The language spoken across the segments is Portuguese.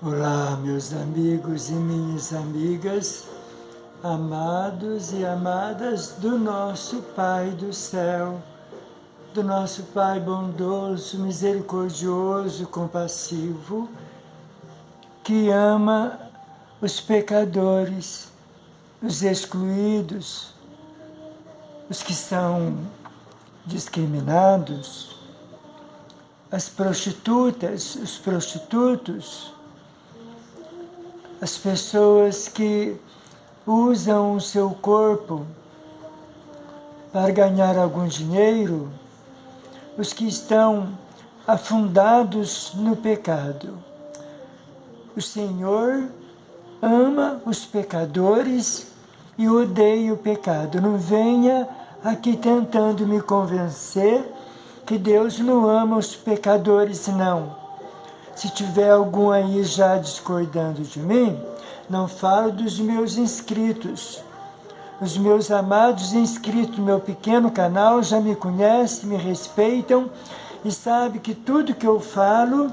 Olá, meus amigos e minhas amigas, amados e amadas do nosso Pai do céu, do nosso Pai bondoso, misericordioso, compassivo, que ama os pecadores, os excluídos, os que são discriminados, as prostitutas, os prostitutos, as pessoas que usam o seu corpo para ganhar algum dinheiro, os que estão afundados no pecado. O Senhor ama os pecadores e odeia o pecado. Não venha aqui tentando me convencer que Deus não ama os pecadores, não. Se tiver algum aí já discordando de mim, não falo dos meus inscritos. Os meus amados inscritos no meu pequeno canal já me conhecem, me respeitam e sabem que tudo que eu falo,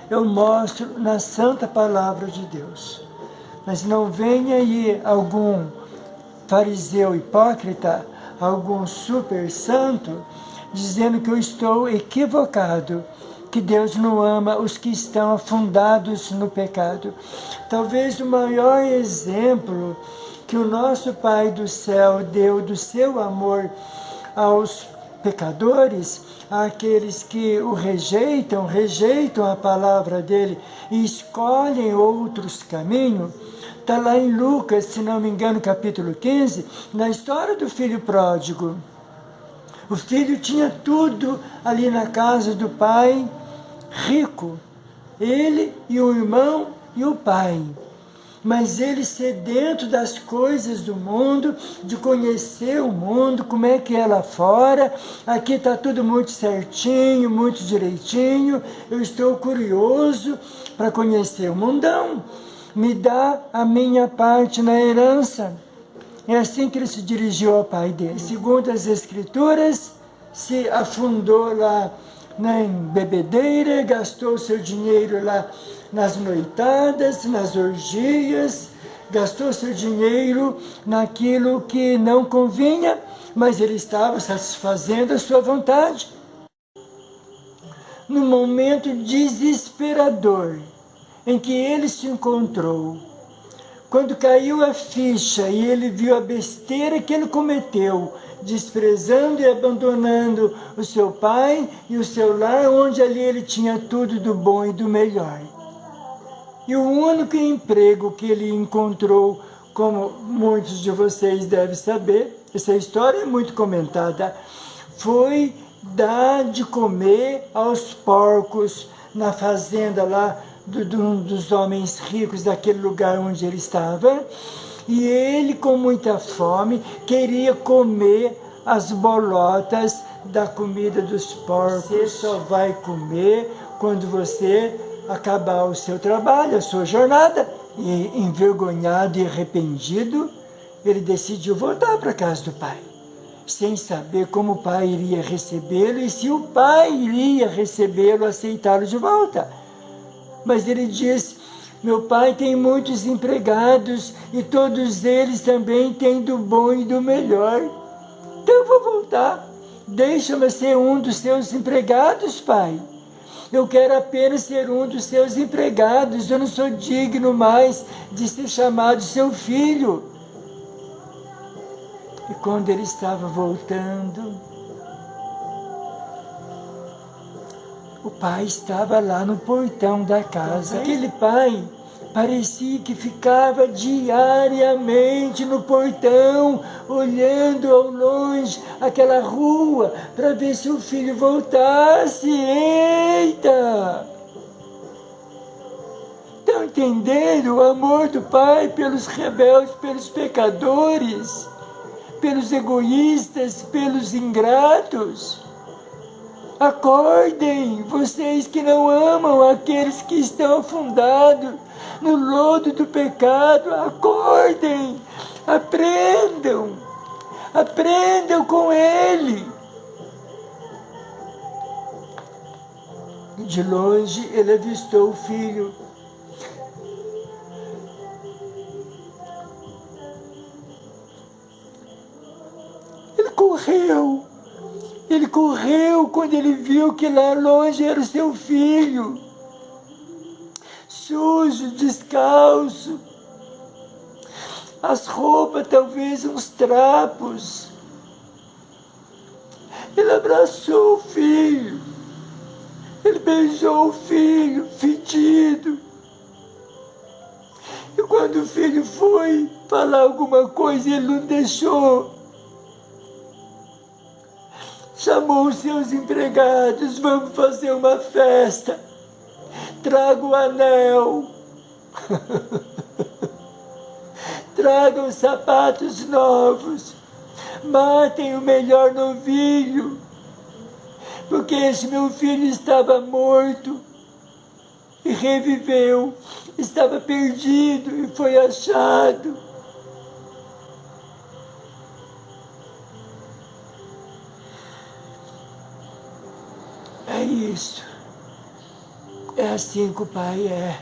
eu mostro na santa palavra de Deus. Mas não venha aí algum fariseu hipócrita, algum super santo, dizendo que eu estou equivocado, que Deus não ama os que estão afundados no pecado. Talvez o maior exemplo que o nosso Pai do céu deu do seu amor aos pecadores, àqueles que o rejeitam a palavra dele e escolhem outros caminhos, está lá em Lucas, se não me engano, capítulo 15, na história do filho pródigo. O filho tinha tudo ali na casa do pai, rico, ele e o irmão e o pai. Mas ele sedento das coisas do mundo, de conhecer o mundo, como é que é lá fora, aqui está tudo muito certinho, muito direitinho, eu estou curioso para conhecer o mundão, me dá a minha parte na herança. É assim que ele se dirigiu ao pai dele. Segundo as escrituras, se afundou lá na bebedeira, gastou seu dinheiro lá nas noitadas, nas orgias, gastou seu dinheiro naquilo que não convinha, mas ele estava satisfazendo a sua vontade. No momento desesperador em que ele se encontrou, quando caiu a ficha e ele viu a besteira que ele cometeu, desprezando e abandonando o seu pai e o seu lar, onde ali ele tinha tudo do bom e do melhor. E o único emprego que ele encontrou, como muitos de vocês devem saber, essa história é muito comentada, foi dar de comer aos porcos na fazenda lá dos homens ricos daquele lugar onde ele estava. E ele, com muita fome, queria comer as bolotas da comida dos porcos. Você só vai comer quando você acabar o seu trabalho, a sua jornada. E envergonhado e arrependido, ele decidiu voltar para a casa do pai, sem saber como o pai iria recebê-lo e se o pai iria recebê-lo, aceitá-lo de volta. Mas ele disse: meu pai tem muitos empregados e todos eles também têm do bom e do melhor. Então eu vou voltar. Deixa-me ser um dos seus empregados, pai. Eu quero apenas ser um dos seus empregados. Eu não sou digno mais de ser chamado seu filho. E quando ele estava voltando, o pai estava lá no portão da casa. Aquele pai parecia que ficava diariamente no portão, olhando ao longe aquela rua, para ver se o filho voltasse. Eita! Estão entendendo o amor do pai pelos rebeldes, pelos pecadores, pelos egoístas, pelos ingratos? Acordem, vocês que não amam aqueles que estão afundados no lodo do pecado. Acordem, aprendam com ele. De longe ele avistou o filho correu. Ele correu quando ele viu que lá longe era o seu filho, sujo, descalço, as roupas talvez uns trapos. Ele abraçou o filho, ele beijou o filho fedido. E quando o filho foi falar alguma coisa, ele não deixou. Chamou os seus empregados: vamos fazer uma festa, traga o anel, tragam os sapatos novos, matem o melhor novilho, porque este meu filho estava morto e reviveu, estava perdido e foi achado. É isso. É assim que o Pai é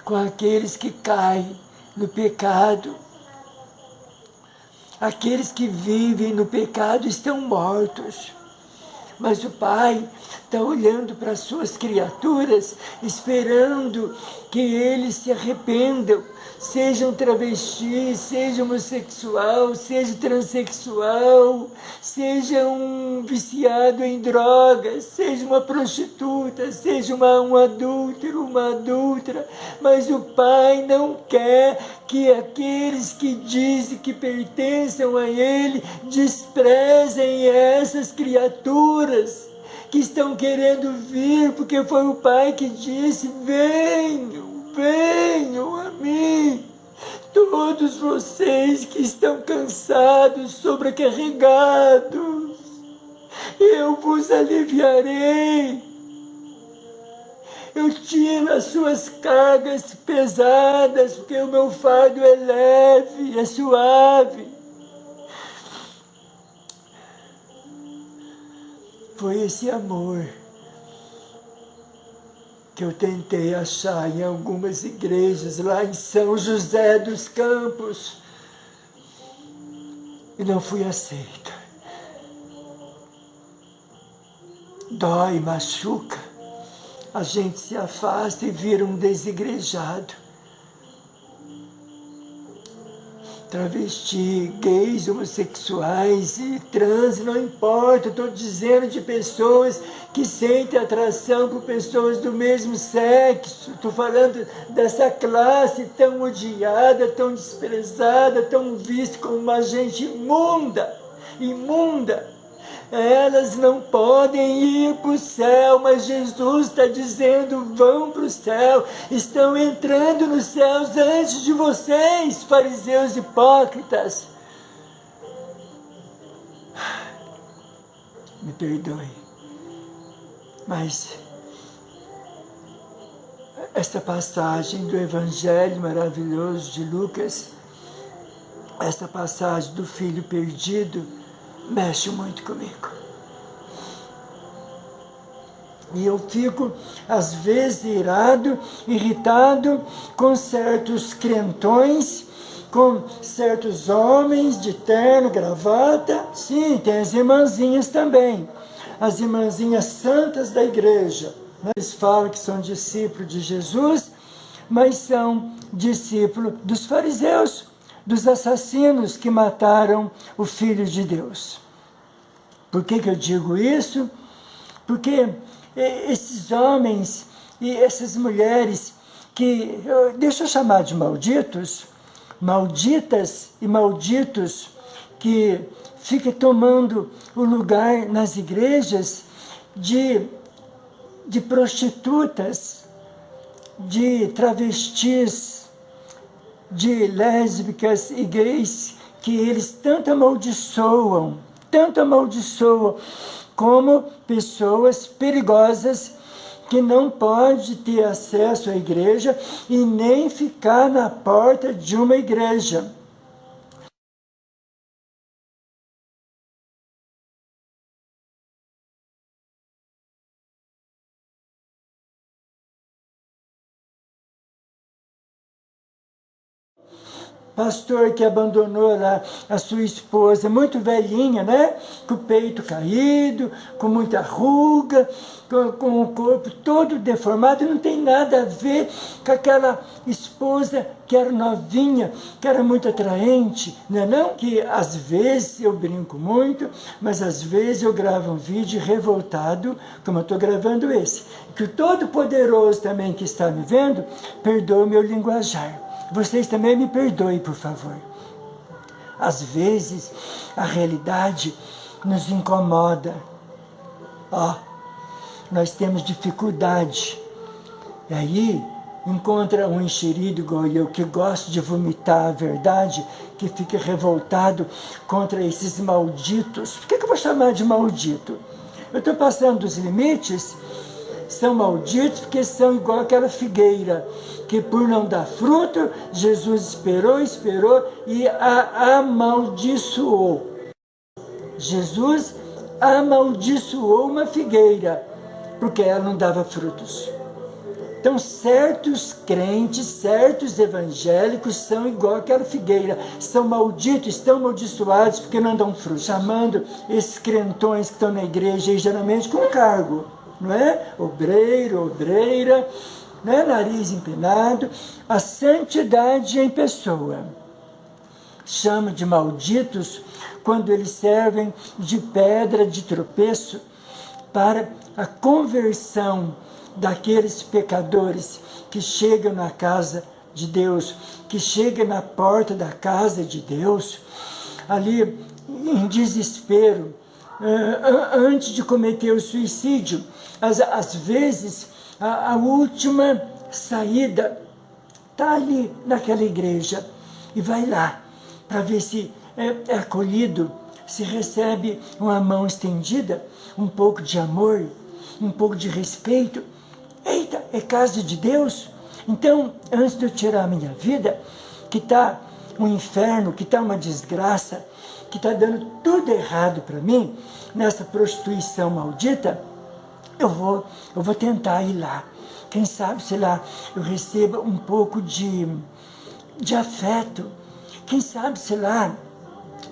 com aqueles que caem no pecado. Aqueles que vivem no pecado estão mortos. Mas o Pai está olhando para as suas criaturas, esperando que eles se arrependam, sejam travestis, seja homossexual, seja transexual, seja um viciado em drogas, seja uma prostituta, seja um adúltero, uma adúltera. Mas o Pai não quer que aqueles que dizem que pertencem a Ele desprezem essas criaturas que estão querendo vir, porque foi o Pai que disse: venham, venham a mim, todos vocês que estão cansados, sobrecarregados, eu vos aliviarei. Eu tiro as suas cargas pesadas, porque o meu fardo é leve, é suave. Foi esse amor que eu tentei achar em algumas igrejas lá em São José dos Campos e não fui aceita. Dói, machuca, a gente se afasta e vira um desigrejado. Travesti, gays, homossexuais e trans, não importa, estou dizendo de pessoas que sentem atração por pessoas do mesmo sexo, estou falando dessa classe tão odiada, tão desprezada, tão vista como uma gente imunda, imunda. Elas não podem ir para o céu, mas Jesus está dizendo: vão para o céu, estão entrando nos céus antes de vocês, fariseus hipócritas. Me perdoe, mas esta passagem do Evangelho maravilhoso de Lucas, esta passagem do filho perdido, mexe muito comigo. E eu fico, às vezes, irado, irritado com certos crentões, com certos homens de terno, gravata. Sim, tem as irmãzinhas também, as irmãzinhas santas da igreja. Eles falam que são discípulos de Jesus, mas são discípulos dos fariseus, dos assassinos que mataram o Filho de Deus. Por que eu digo isso? Porque esses homens e essas mulheres que, deixa eu chamar de malditos, malditas e malditos, que ficam tomando o lugar nas igrejas de prostitutas, de travestis, de lésbicas e gays, que eles tanto amaldiçoam, como pessoas perigosas que não pode ter acesso à igreja e nem ficar na porta de uma igreja. pastor que abandonou lá a sua esposa, muito velhinha, né? Com o peito caído, com muita ruga, com o corpo todo deformado, não tem nada a ver com aquela esposa que era novinha, que era muito atraente, não é não? Que às vezes eu brinco muito, mas às vezes eu gravo um vídeo revoltado, como eu estou gravando esse. Que o Todo-Poderoso também que está me vendo, perdoe o meu linguajar. Vocês também me perdoem, por favor. Às vezes, a realidade nos incomoda. Nós temos dificuldade. E aí, encontra um enxerido igual eu, que gosta de vomitar a verdade, que fica revoltado contra esses malditos. Por que eu vou chamar de maldito? Eu estou passando dos limites. São malditos porque são igual aquela figueira, que por não dar fruto, Jesus esperou e a amaldiçoou. Jesus amaldiçoou uma figueira, porque ela não dava frutos. Então, certos crentes, certos evangélicos são igual aquela figueira, são malditos, estão amaldiçoados porque não dão fruto. Chamando esses crentões que estão na igreja, e geralmente com cargo, não é? Obreiro, obreira, né? Nariz empinado, a santidade em pessoa. Chama de malditos quando eles servem de pedra de tropeço para a conversão daqueles pecadores que chegam na casa de Deus, que chegam na porta da casa de Deus, ali em desespero, antes de cometer o suicídio. Às vezes, a última saída está ali naquela igreja e vai lá para ver se é acolhido, se recebe uma mão estendida, um pouco de amor, um pouco de respeito. Eita, é casa de Deus? Então, antes de eu tirar a minha vida, que está um inferno, que está uma desgraça, que está dando tudo errado para mim, nessa prostituição maldita, eu vou tentar ir lá. Quem sabe, sei lá, eu receba um pouco de afeto. Quem sabe, sei lá,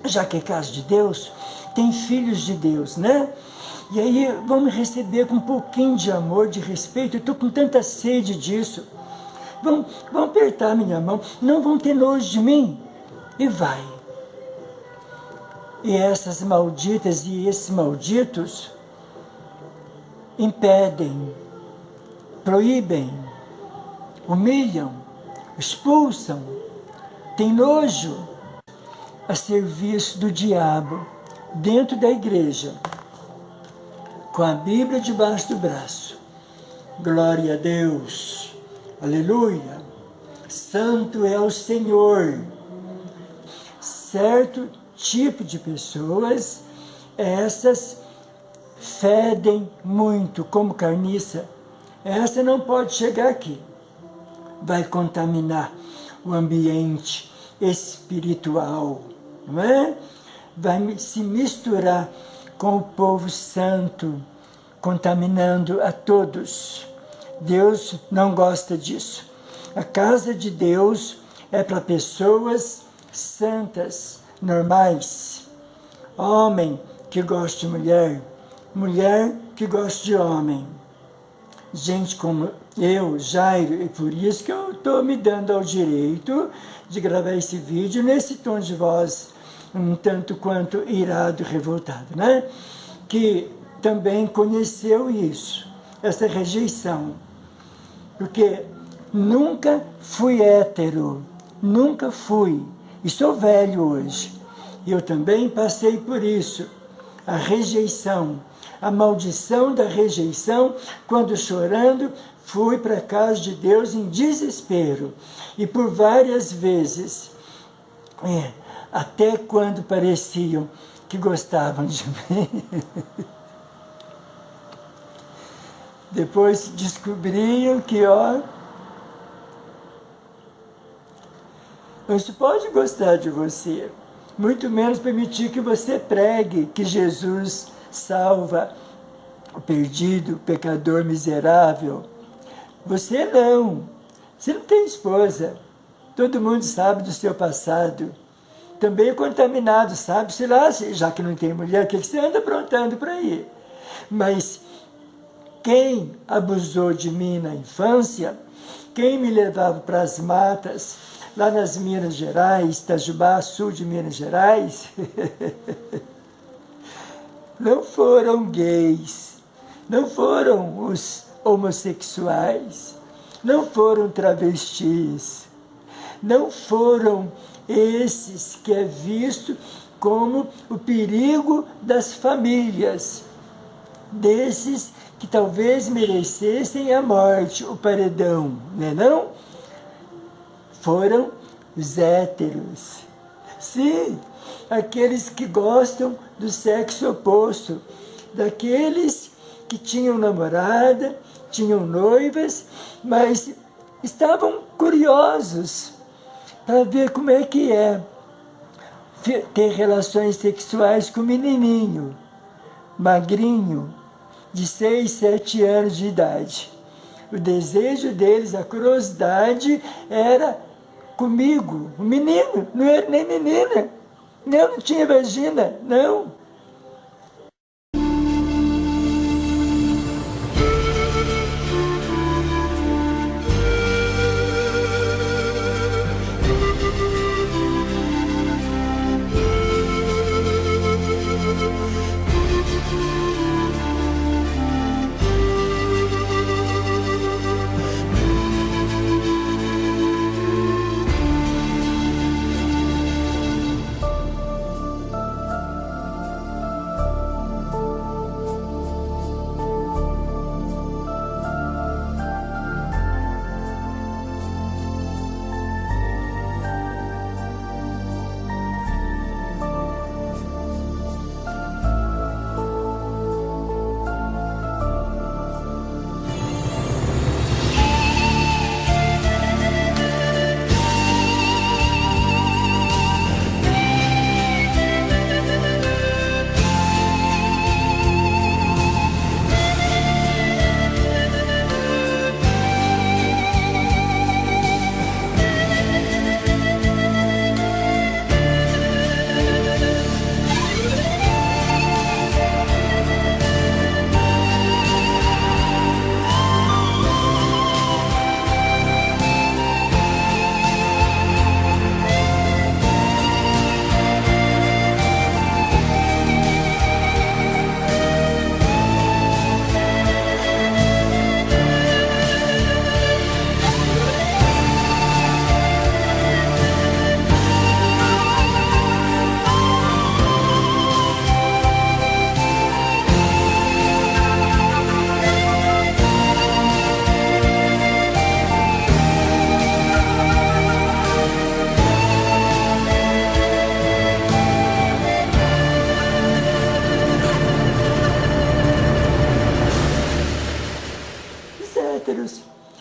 já que é casa de Deus, tem filhos de Deus, né? E aí vão me receber com um pouquinho de amor, de respeito. Eu estou com tanta sede disso. Vão apertar minha mão, não vão ter nojo de mim. E vai. E essas malditas e esses malditos impedem, proíbem, humilham, expulsam, têm nojo a serviço do diabo dentro da igreja, com a Bíblia debaixo do braço. Glória a Deus, aleluia, santo é o Senhor. Certo tipo de pessoas, essas fedem muito, como carniça. Essa não pode chegar aqui, vai contaminar o ambiente espiritual, não é? Vai se misturar com o povo santo, contaminando a todos. Deus não gosta disso. A casa de Deus é para pessoas santas, normais. Homem que gosta de mulher, mulher que gosta de homem. Gente como eu, Jairo, e por isso que eu estou me dando ao direito de gravar esse vídeo nesse tom de voz um tanto quanto irado e revoltado, né? Que também conheceu isso, essa rejeição. Porque nunca fui hétero, nunca fui, e sou velho hoje. Eu também passei por isso, a rejeição, a maldição da rejeição, quando chorando fui para a casa de Deus em desespero. E por várias vezes, até quando pareciam que gostavam de mim. Depois descobriam que, não se pode gostar de você, muito menos permitir que você pregue que Jesus salva o perdido, o pecador miserável. Você não tem esposa, Todo mundo sabe do seu passado. Também contaminado, sabe? Sei lá, já que não tem mulher, o que você anda aprontando por aí? Mas quem abusou de mim na infância, quem me levava para as matas, lá nas Minas Gerais, Itajubá, sul de Minas Gerais, não foram gays, não foram os homossexuais, não foram travestis, não foram esses que é visto como o perigo das famílias, desses que talvez merecessem a morte, o paredão, né não? Foram os héteros. Sim, aqueles que gostam do sexo oposto, daqueles que tinham namorada, tinham noivas, mas estavam curiosos para ver como é que é ter relações sexuais com um menininho, magrinho, de 6, 7 anos de idade. O desejo deles, a curiosidade era comigo, o menino, não era nem menina. Não tinha vagina, não.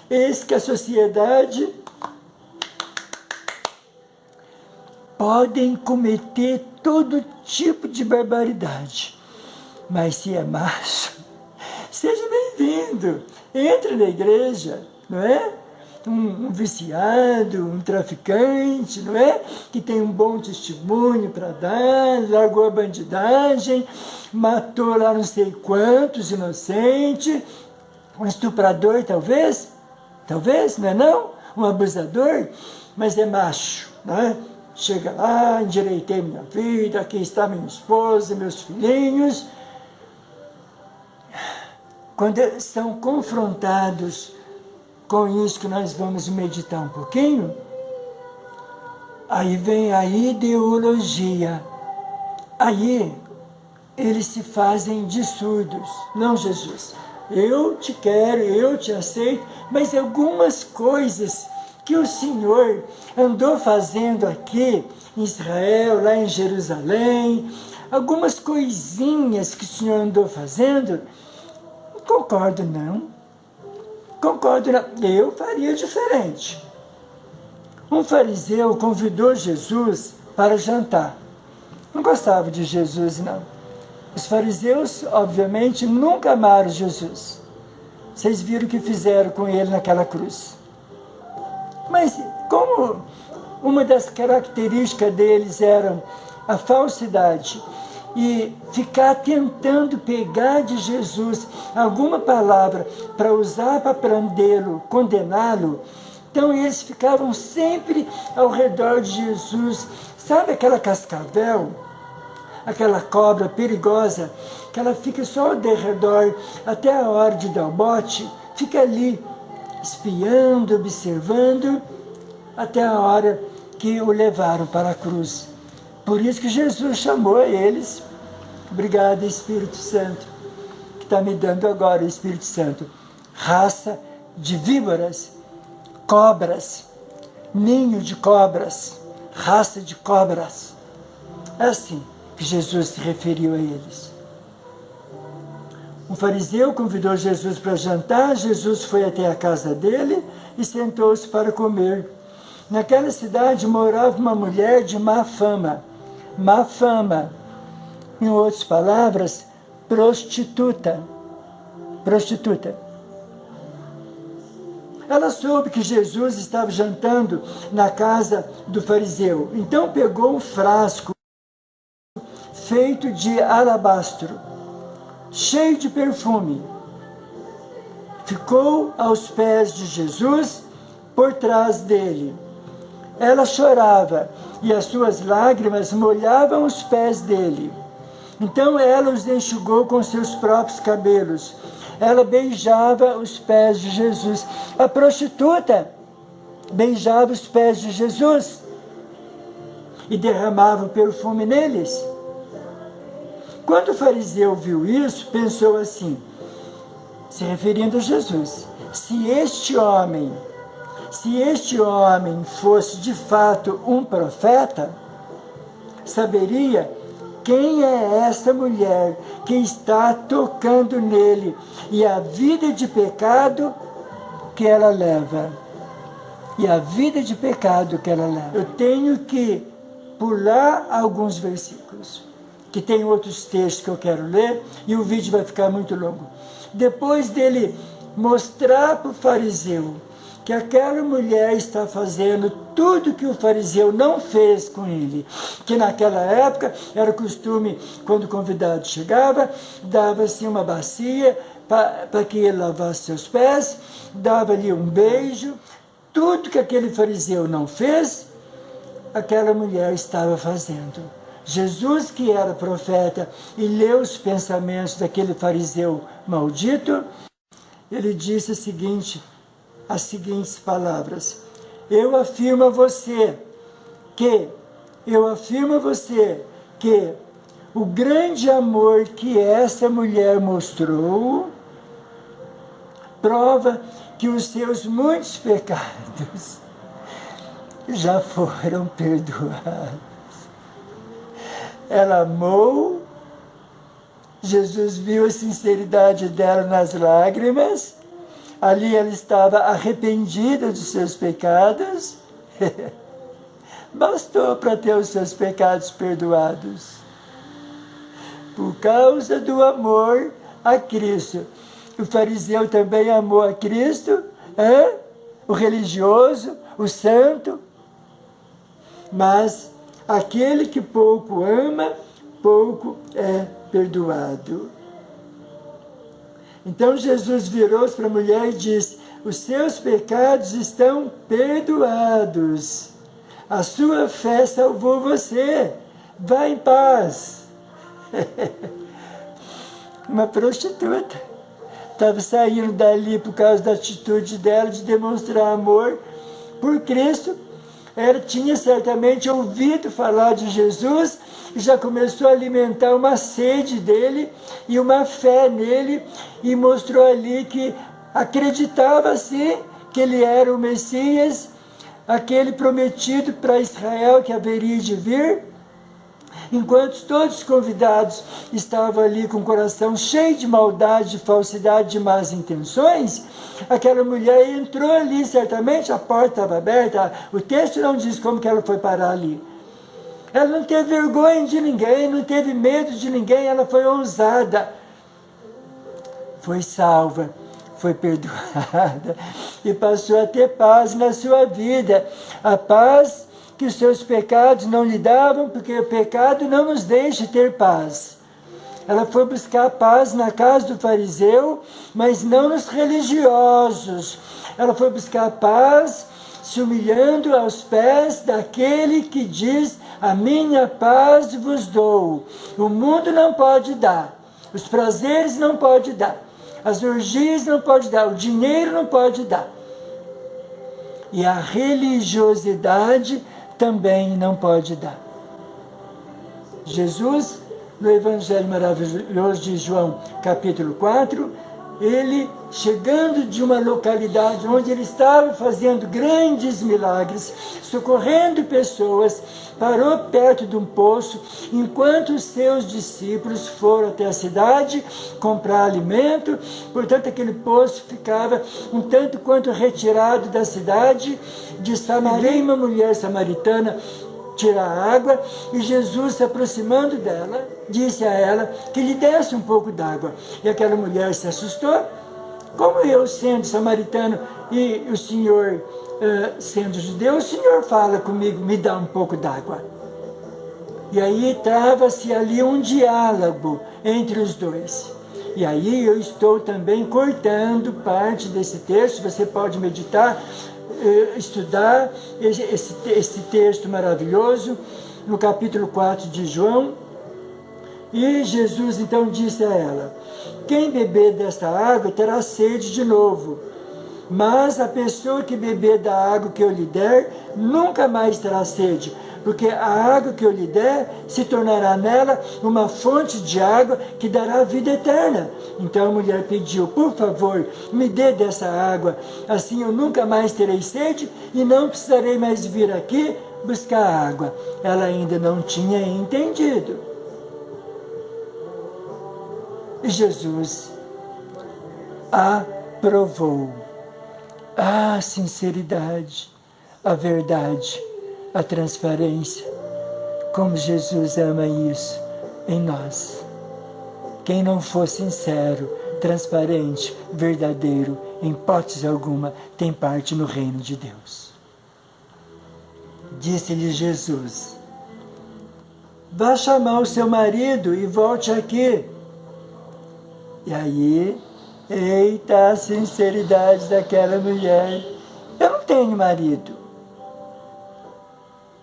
Eis que a sociedade podem cometer todo tipo de barbaridade, mas se é macho, seja bem-vindo, entre na igreja, não é? Um viciado, um traficante, não é? Que tem um bom testemunho para dar, largou a bandidagem, matou lá não sei quantos inocentes, um estuprador talvez, não é não? Um abusador, mas é macho, não é? Chega lá, endireitei minha vida, aqui está minha esposa, meus filhinhos. Quando são confrontados com isso que nós vamos meditar um pouquinho, aí vem a ideologia. Aí eles se fazem de surdos. Não, Jesus, eu te quero, eu te aceito, mas algumas coisas que o Senhor andou fazendo aqui em Israel, lá em Jerusalém, algumas coisinhas que o Senhor andou fazendo, não concordo não. Concordo não. Eu faria diferente. Um fariseu convidou Jesus para jantar. Não gostava de Jesus, não. Os fariseus, obviamente, nunca amaram Jesus. Vocês viram o que fizeram com ele naquela cruz. Mas como uma das características deles era a falsidade e ficar tentando pegar de Jesus alguma palavra para usar para prendê-lo, condená-lo, então eles ficavam sempre ao redor de Jesus. Sabe aquela cascavel? Aquela cobra perigosa, que ela fica só ao redor até a hora de dar o bote, fica ali, espiando, observando, até a hora que o levaram para a cruz. Por isso que Jesus chamou a eles, obrigado Espírito Santo, que está me dando agora o Espírito Santo, raça de víboras, cobras, ninho de cobras, raça de cobras. É assim que Jesus se referiu a eles. Um fariseu convidou Jesus para jantar, Jesus foi até a casa dele e sentou-se para comer. Naquela cidade morava uma mulher de má fama, em outras palavras, prostituta. Ela soube que Jesus estava jantando na casa do fariseu, então pegou um frasco feito de alabastro, cheio de perfume. Ficou aos pés de Jesus, por trás dele. Ela chorava e as suas lágrimas molhavam os pés dele. Então ela os enxugou com seus próprios cabelos. Ela beijava os pés de Jesus. A prostituta beijava os pés de Jesus e derramava o perfume neles. Quando o fariseu viu isso, pensou assim, se referindo a Jesus, se este homem fosse de fato um profeta, saberia quem é essa mulher que está tocando nele e a vida de pecado que ela leva. Eu tenho que pular alguns versículos, que tem outros textos que eu quero ler, e o vídeo vai ficar muito longo. Depois dele mostrar para o fariseu que aquela mulher está fazendo tudo que o fariseu não fez com ele, que naquela época era costume, quando o convidado chegava, dava-se uma bacia para que ele lavasse seus pés, dava-lhe um beijo. Tudo que aquele fariseu não fez, aquela mulher estava fazendo. Jesus, que era profeta e leu os pensamentos daquele fariseu maldito, ele disse as seguintes palavras: eu afirmo a você que o grande amor que essa mulher mostrou prova que os seus muitos pecados já foram perdoados. Ela amou, Jesus viu a sinceridade dela nas lágrimas, ali ela estava arrependida dos seus pecados, bastou para ter os seus pecados perdoados. Por causa do amor a Cristo. O fariseu também amou a Cristo, o religioso, o santo, mas aquele que pouco ama, pouco é perdoado. Então Jesus virou-se para a mulher e disse: os seus pecados estão perdoados. A sua fé salvou você. Vá em paz. Uma prostituta estava saindo dali por causa da atitude dela de demonstrar amor por Cristo. Ela tinha certamente ouvido falar de Jesus e já começou a alimentar uma sede dele e uma fé nele, e mostrou ali que acreditava sim que ele era o Messias, aquele prometido para Israel que haveria de vir. Enquanto todos os convidados estavam ali com o coração cheio de maldade, de falsidade, de más intenções, aquela mulher entrou ali, certamente a porta estava aberta, o texto não diz como que ela foi parar ali. Ela não teve vergonha de ninguém, não teve medo de ninguém, ela foi ousada. Foi salva, foi perdoada e passou a ter paz na sua vida. A paz que os seus pecados não lhe davam, porque o pecado não nos deixa ter paz. Ela foi buscar paz na casa do fariseu, mas não nos religiosos. Ela foi buscar paz se humilhando aos pés daquele que diz: a minha paz vos dou. O mundo não pode dar, os prazeres não pode dar, as orgias não pode dar, o dinheiro não pode dar. E a religiosidade também não pode dar. Jesus, no Evangelho maravilhoso de João, capítulo 4, ele, chegando de uma localidade onde ele estava fazendo grandes milagres, socorrendo pessoas, parou perto de um poço, enquanto os seus discípulos foram até a cidade comprar alimento. Portanto, aquele poço ficava um tanto quanto retirado da cidade de Samaria. E uma mulher samaritana tirar água, e Jesus, se aproximando dela, disse a ela que lhe desse um pouco d'água. E aquela mulher se assustou. Como eu, sendo samaritano, e o Senhor, sendo judeu, o Senhor fala comigo, me dá um pouco d'água. E aí trava-se ali um diálogo entre os dois. E aí eu estou também cortando parte desse texto, você pode meditar, estudar esse texto maravilhoso no capítulo 4 de João. E Jesus então disse a ela: quem beber desta água terá sede de novo, mas a pessoa que beber da água que eu lhe der nunca mais terá sede, porque a água que eu lhe der se tornará nela uma fonte de água que dará vida eterna. Então a mulher pediu: por favor, me dê dessa água, assim eu nunca mais terei sede e não precisarei mais vir aqui buscar água. Ela ainda não tinha entendido. E Jesus aprovou a sinceridade, a verdade, a transparência. Como Jesus ama isso em nós. Quem não for sincero, transparente, verdadeiro, em hipótese alguma, tem parte no reino de Deus. Disse-lhe Jesus: vá chamar o seu marido e volte aqui. E aí, eita a sinceridade daquela mulher: eu não tenho marido.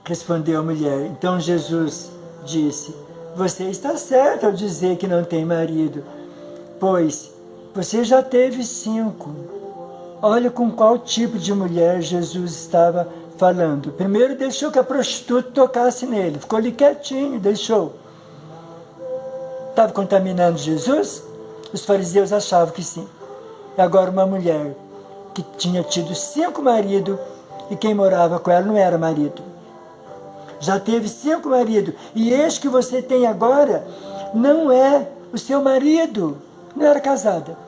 Respondeu a mulher. Então Jesus disse: você está certo ao dizer que não tem marido, pois você já teve 5. Olha com qual tipo de mulher Jesus estava falando. Primeiro deixou que a prostituta tocasse nele, ficou ali quietinho, deixou. Estava contaminando Jesus? Os fariseus achavam que sim. E agora uma mulher que tinha tido 5 maridos e quem morava com ela não era marido. Já teve 5 maridos e este que você tem agora não é o seu marido, não era casada.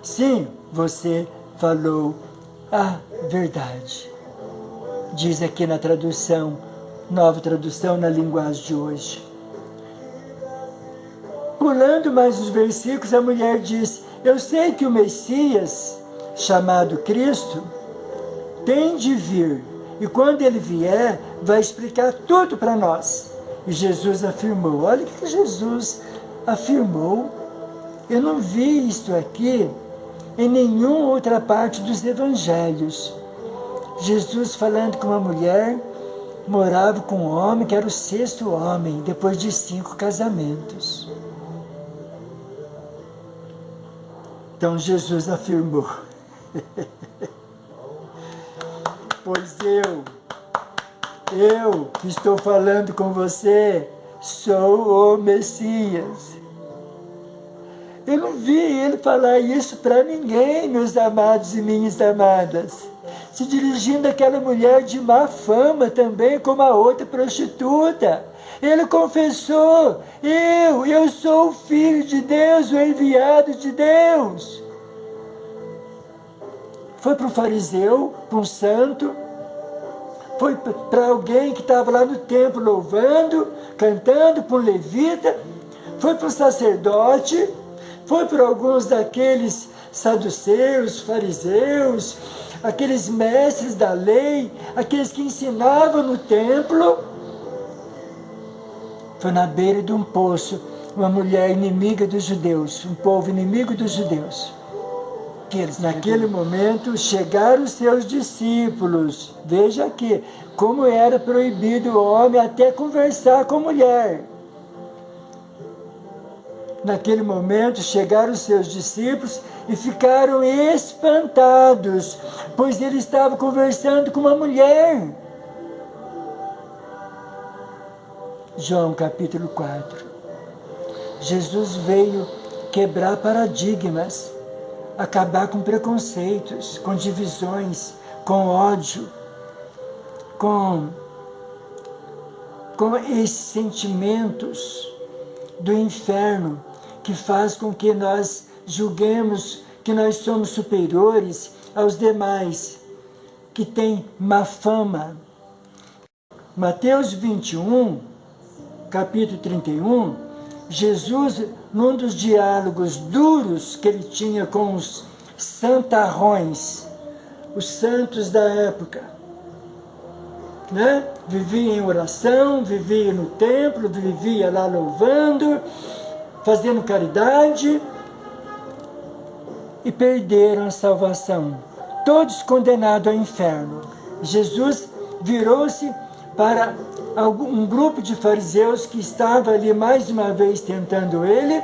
Sim, você falou a verdade. Diz aqui na tradução, nova tradução na linguagem de hoje. Pulando mais os versículos, a mulher disse: eu sei que o Messias, chamado Cristo, tem de vir, e quando ele vier, vai explicar tudo para nós. E Jesus afirmou. Olha o que Jesus afirmou. Eu não vi isto aqui em nenhuma outra parte dos evangelhos. Jesus falando com uma mulher, morava com um homem que era o 6º homem, depois de 5 casamentos. Então Jesus afirmou: pois eu que estou falando com você, sou o Messias. Eu não vi ele falar isso para ninguém, meus amados e minhas amadas. Se dirigindo àquela mulher de má fama também, como a outra prostituta. Ele confessou: eu sou o Filho de Deus, o enviado de Deus. Foi para um fariseu, para um santo, foi para alguém que estava lá no templo louvando, cantando, para um levita, foi para um sacerdote, Foi por alguns daqueles saduceus, fariseus, aqueles mestres da lei, aqueles que ensinavam no templo. Foi na beira de um poço, uma mulher inimiga dos judeus, um povo inimigo dos judeus. Naquele momento chegaram os seus discípulos. Veja aqui, como era proibido o homem até conversar com a mulher. Naquele momento chegaram os seus discípulos e ficaram espantados, pois ele estava conversando com uma mulher. João capítulo 4. Jesus veio quebrar paradigmas, acabar com preconceitos, com divisões, com ódio, com esses sentimentos do inferno que faz com que nós julguemos que nós somos superiores aos demais, que têm má fama. Mateus 21, capítulo 31, Jesus, num dos diálogos duros que ele tinha com os santarrões, os santos da época, né? Vivia em oração, vivia no templo, vivia lá louvando, fazendo caridade, e perderam a salvação, todos condenados ao inferno. Jesus virou-se para um grupo de fariseus que estava ali mais uma vez tentando ele,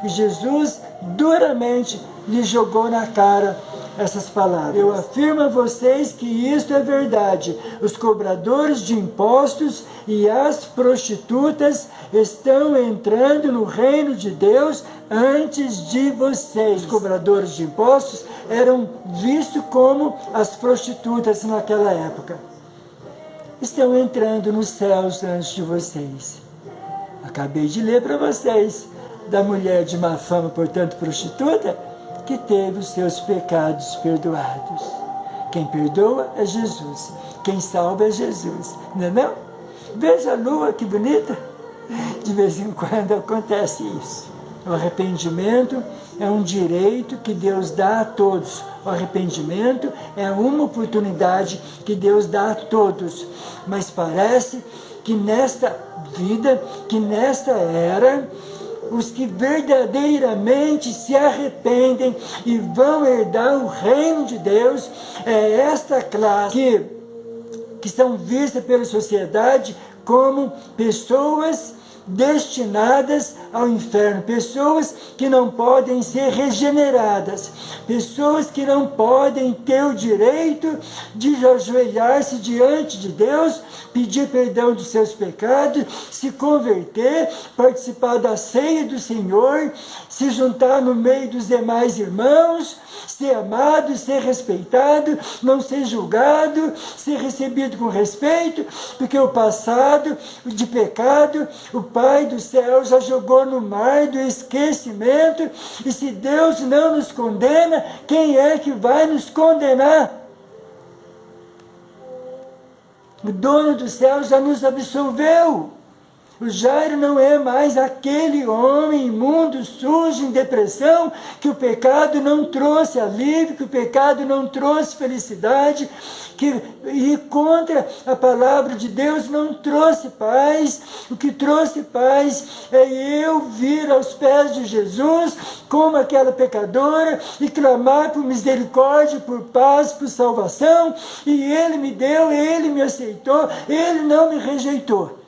e Jesus duramente lhe jogou na cara essas palavras. Eu afirmo a vocês que isto é verdade. Os cobradores de impostos e as prostitutas estão entrando no reino de Deus antes de vocês. Os cobradores de impostos eram vistos como as prostitutas naquela época. Estão entrando nos céus antes de vocês. Acabei de ler para vocês da mulher de má fama, portanto prostituta, que teve os seus pecados perdoados. Quem perdoa é Jesus. Quem salva é Jesus. Não é não? Veja a lua, que bonita. De vez em quando acontece isso. O arrependimento é um direito que Deus dá a todos. O arrependimento é uma oportunidade que Deus dá a todos. Mas parece que nesta vida, que nesta era, os que verdadeiramente se arrependem e vão herdar o reino de Deus, é esta classe que são vistas pela sociedade como pessoas destinadas ao inferno, pessoas que não podem ser regeneradas, pessoas que não podem ter o direito de ajoelhar-se diante de Deus, pedir perdão dos seus pecados, se converter, participar da ceia do Senhor, se juntar no meio dos demais irmãos, ser amado, ser respeitado, não ser julgado, ser recebido com respeito, porque o passado de pecado, o Pai do céu já jogou no mar do esquecimento, e se Deus não nos condena, quem é que vai nos condenar? O dono do céu já nos absolveu. O Jairo não é mais aquele homem imundo, sujo, em depressão, que o pecado não trouxe alívio, que o pecado não trouxe felicidade, que ir contra a palavra de Deus não trouxe paz. O que trouxe paz é eu vir aos pés de Jesus, como aquela pecadora, e clamar por misericórdia, por paz, por salvação, e Ele me deu, Ele me aceitou, Ele não me rejeitou.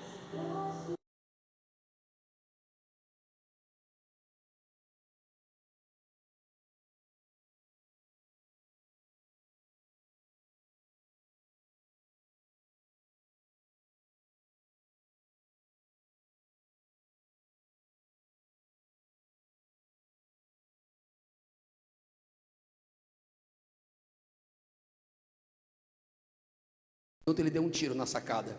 Ele deu um tiro na sacada.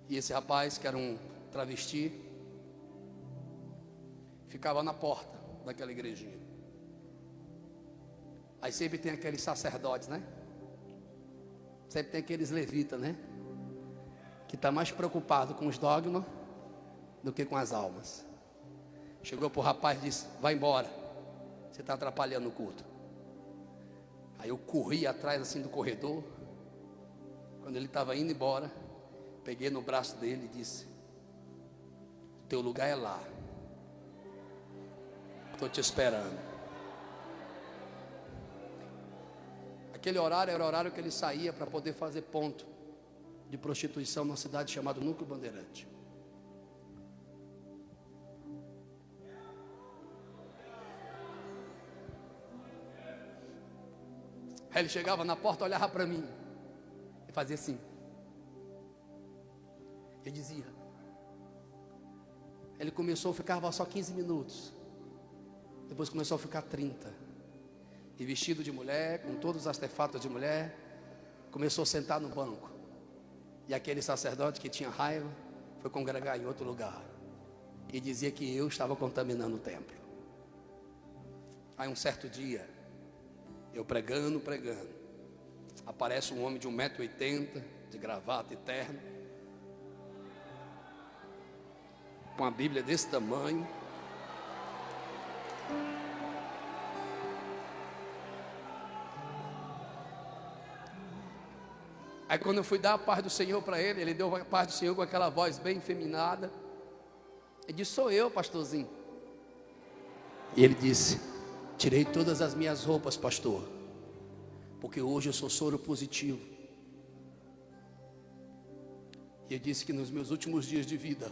E esse rapaz, que era um travesti, ficava na porta daquela igrejinha. Aí sempre tem aqueles sacerdotes, né? Sempre tem aqueles levitas, né? Que está mais preocupado com os dogmas do que com as almas. Chegou para o rapaz e disse: vai embora, você está atrapalhando o culto. Aí eu corri atrás assim do corredor. Quando ele estava indo embora, peguei no braço dele e disse: teu lugar é lá, estou te esperando. Aquele horário era o horário que ele saía para poder fazer ponto de prostituição numa cidade chamada Núcleo Bandeirante. Aí ele chegava na porta, olhava para mim e fazia assim. Ele dizia. Ele começou, ficava só 15 minutos. Depois começou a ficar 30. E vestido de mulher, com todos os artefatos de mulher, começou a sentar no banco. E aquele sacerdote que tinha raiva foi congregar em outro lugar. E dizia que eu estava contaminando o templo. Aí um certo dia, eu pregando, aparece um homem de 1,80 m, de gravata e terno, com a Bíblia desse tamanho. Aí quando eu fui dar a paz do Senhor para ele, ele deu a paz do Senhor com aquela voz bem feminada. Ele disse: sou eu, pastorzinho. E ele disse: tirei todas as minhas roupas, pastor, porque hoje eu sou soro positivo. E eu disse que nos meus últimos dias de vida,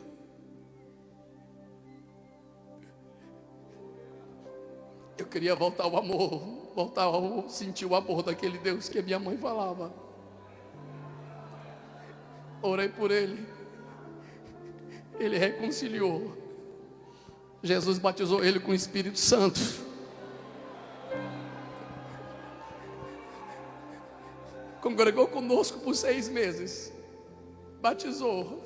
eu queria voltar ao amor, voltar a sentir o amor daquele Deus que a minha mãe falava. Orei por ele, ele reconciliou. Jesus batizou ele com o Espírito Santo. Congregou conosco por 6 meses. Batizou.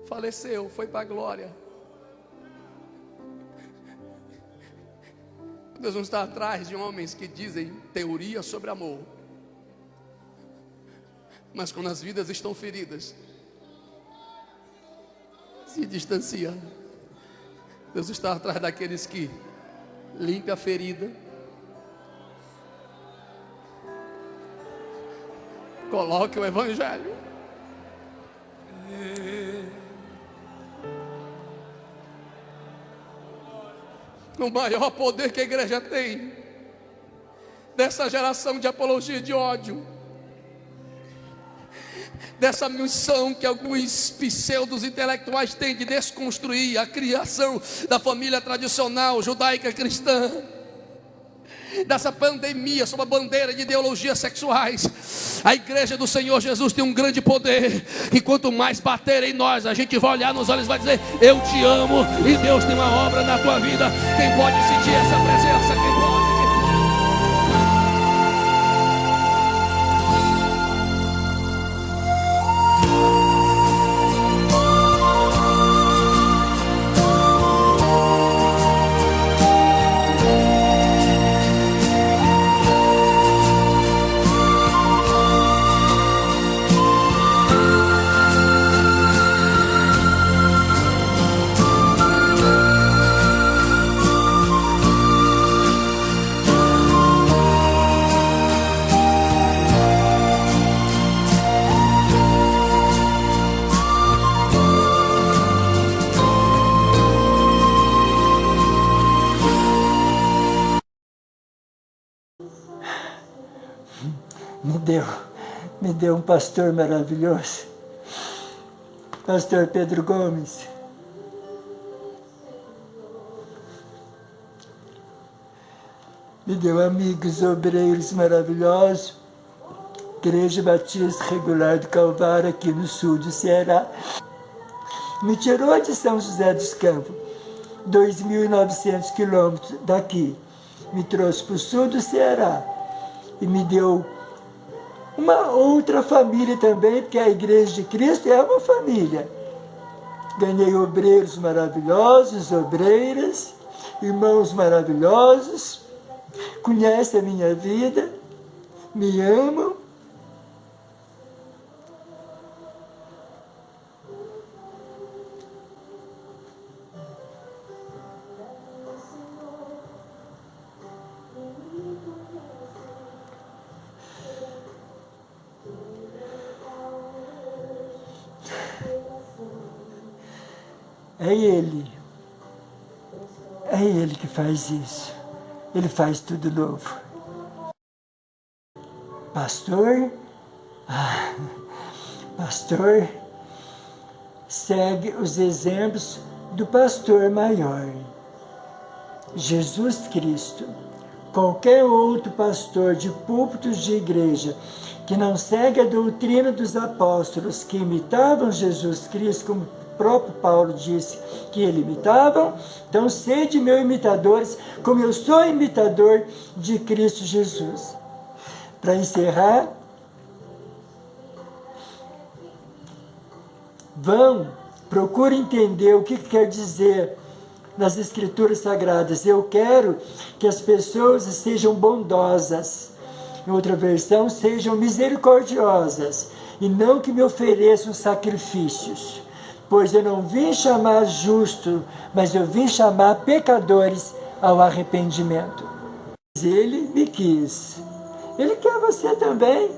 Faleceu, foi para a glória. Deus não está atrás de homens que dizem teoria sobre amor. Mas quando as vidas estão feridas, se distancia. Deus está atrás daqueles que limpam a ferida, coloque o Evangelho. O maior poder que a igreja tem dessa geração de apologia de ódio, dessa missão que alguns pseudos intelectuais têm de desconstruir a criação da família tradicional judaica cristã, dessa pandemia sob a bandeira de ideologias sexuais. A igreja do Senhor Jesus tem um grande poder, e quanto mais bater em nós, a gente vai olhar nos olhos e vai dizer: eu te amo, e Deus tem uma obra na tua vida. Quem pode sentir essa presença? Quem pode? Me deu um pastor maravilhoso, pastor Pedro Gomes. Me deu amigos obreiros maravilhosos, Igreja Batista Regular do Calvário, aqui no sul do Ceará. Me tirou de São José dos Campos, 2.900 quilômetros daqui. Me trouxe para o sul do Ceará e me deu uma outra família também, porque a Igreja de Cristo é uma família. Ganhei obreiros maravilhosos, obreiras, irmãos maravilhosos, conhecem a minha vida, me amam. É Ele. É Ele que faz isso. Ele faz tudo novo. Pastor, pastor segue os exemplos do pastor maior, Jesus Cristo. Qualquer outro pastor de púlpitos de igreja que não segue a doutrina dos apóstolos que imitavam Jesus Cristo, como o próprio Paulo disse que ele imitavam, então sede meus imitadores, como eu sou imitador de Cristo Jesus. Para encerrar, procure entender o que quer dizer nas Escrituras Sagradas. Eu quero que as pessoas sejam bondosas. Em outra versão, sejam misericordiosas. E não que me ofereçam sacrifícios. Pois eu não vim chamar justo, mas eu vim chamar pecadores ao arrependimento. Ele me quis. Ele quer você também.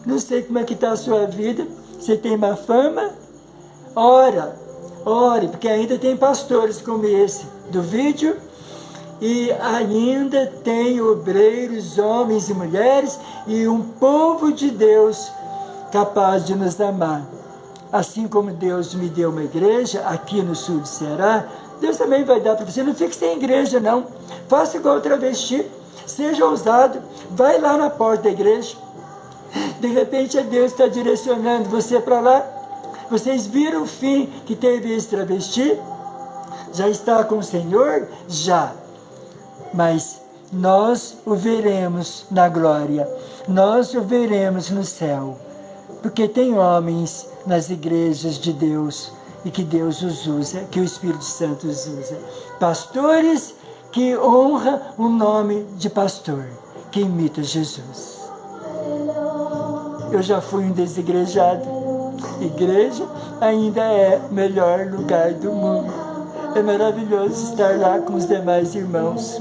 Não sei como é que está a sua vida. Você tem má fama? Ore, porque ainda tem pastores como esse do vídeo. E ainda tem obreiros, homens e mulheres, e um povo de Deus capaz de nos amar. Assim como Deus me deu uma igreja aqui no sul do Ceará, Deus também vai dar para você. Não fique sem igreja, não. Faça igual o travesti. Seja ousado. Vai lá na porta da igreja. De repente, Deus está direcionando você para lá. Vocês viram o fim que teve esse travesti? Já está com o Senhor? Já. Mas nós o veremos na glória. Nós o veremos no céu. Porque tem homens nas igrejas de Deus e que Deus os usa, que o Espírito Santo os usa. Pastores que honram o nome de pastor, que imita Jesus. Eu já fui um desigrejado. Igreja ainda é o melhor lugar do mundo. É maravilhoso estar lá com os demais irmãos.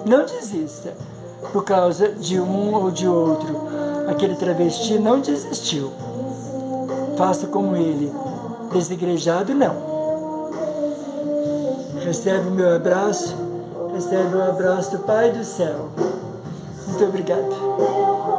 Não desista por causa de um ou de outro. Aquele travesti não desistiu. Faça como ele. Desigrejado, não. Recebe o meu abraço. Recebe o abraço do Pai do céu. Muito obrigado.